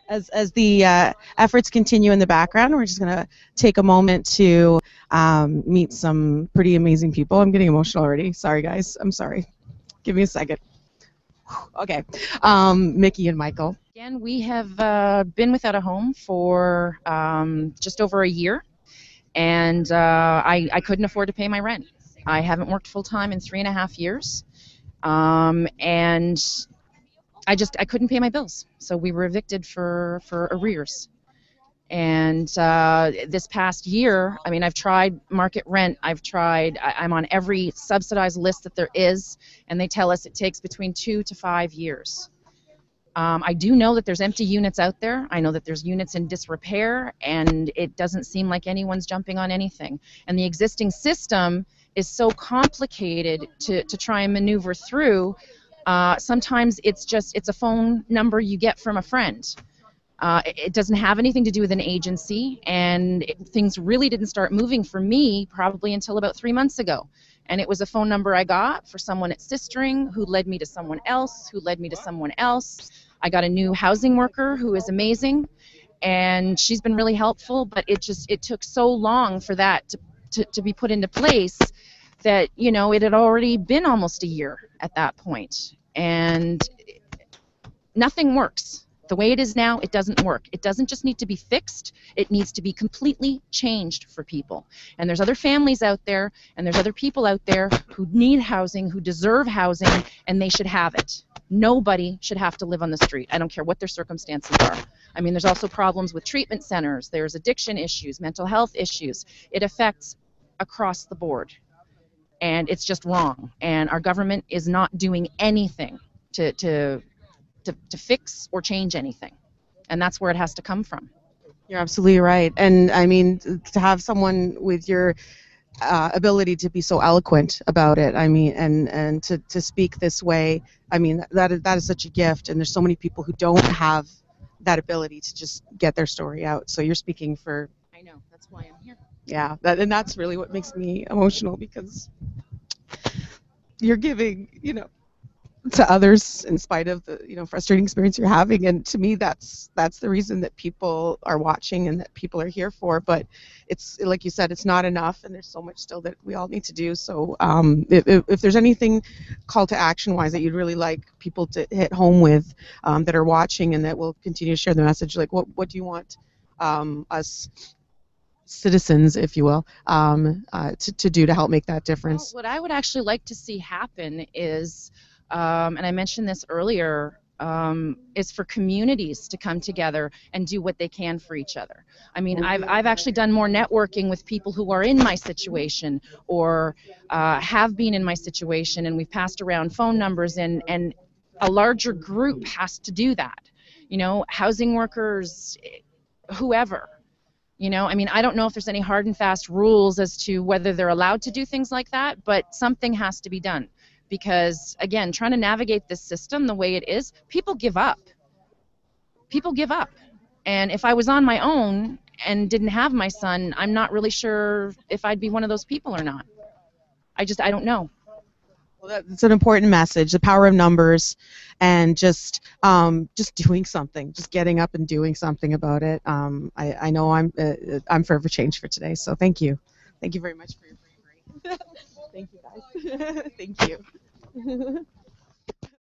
As the efforts continue in the background, we're just going to take a moment to meet some pretty amazing people. I'm getting emotional already. Sorry, guys. I'm sorry. Give me a second. Okay. Mikki and Michael. Again, we have been without a home for just over a year, and I couldn't afford to pay my rent. I haven't worked full-time in 3.5 years, and I couldn't pay my bills, so we were evicted for arrears. And this past year, I mean, I've tried market rent. I'm on every subsidized list that there is, and they tell us it takes between 2 to 5 years. I do know that there's empty units out there. I know that there's units in disrepair, and it doesn't seem like anyone's jumping on anything. And the existing system is so complicated to try and maneuver through. Sometimes it's a phone number you get from a friend. It doesn't have anything to do with an agency, and things really didn't start moving for me probably until about 3 months ago. And it was a phone number I got for someone at Sistering who led me to someone else, who led me to someone else. I got a new housing worker who is amazing, and she's been really helpful, but it took so long for that to be put into place that, you know, it had already been almost a year at that point. And nothing works. The way it is now, it doesn't work. It doesn't just need to be fixed. It needs to be completely changed for people. And there's other families out there, and there's other people out there who need housing, who deserve housing, and they should have it. Nobody should have to live on the street. I don't care what their circumstances are. I mean, there's also problems with treatment centers. There's addiction issues, mental health issues. It affects across the board. And it's just wrong. And our government is not doing anything to fix or change anything. And that's where it has to come from. You're absolutely right. And I mean, to have someone with your ability to be so eloquent about it, I mean, and to speak this way, I mean, that is such a gift. And there's so many people who don't have that ability to just get their story out. So you're speaking for... I know. That's why I'm here. Yeah, and that's really what makes me emotional, because you're giving, you know, to others in spite of the, you know, frustrating experience you're having. And to me, that's the reason that people are watching and that people are here for. But it's like you said, it's not enough, and there's so much still that we all need to do. So if there's anything call to action wise that you'd really like people to hit home with, that are watching and that will continue to share the message, like what do you want us citizens, if you will, to do to help make that difference? Well, what I would actually like to see happen is, and I mentioned this earlier, is for communities to come together and do what they can for each other. I mean, I've actually done more networking with people who are in my situation or have been in my situation, and we've passed around phone numbers, and a larger group has to do that. You know, housing workers, whoever. You know, I mean, I don't know if there's any hard and fast rules as to whether they're allowed to do things like that, but something has to be done. Because, again, trying to navigate this system the way it is, people give up. People give up. And if I was on my own and didn't have my son, I'm not really sure if I'd be one of those people or not. I don't know. Well, that's an important message, the power of numbers, and just doing something, just getting up and doing something about it. I know I'm forever changed for today, so thank you. Thank you very much for your bravery. Thank you, guys. Thank you.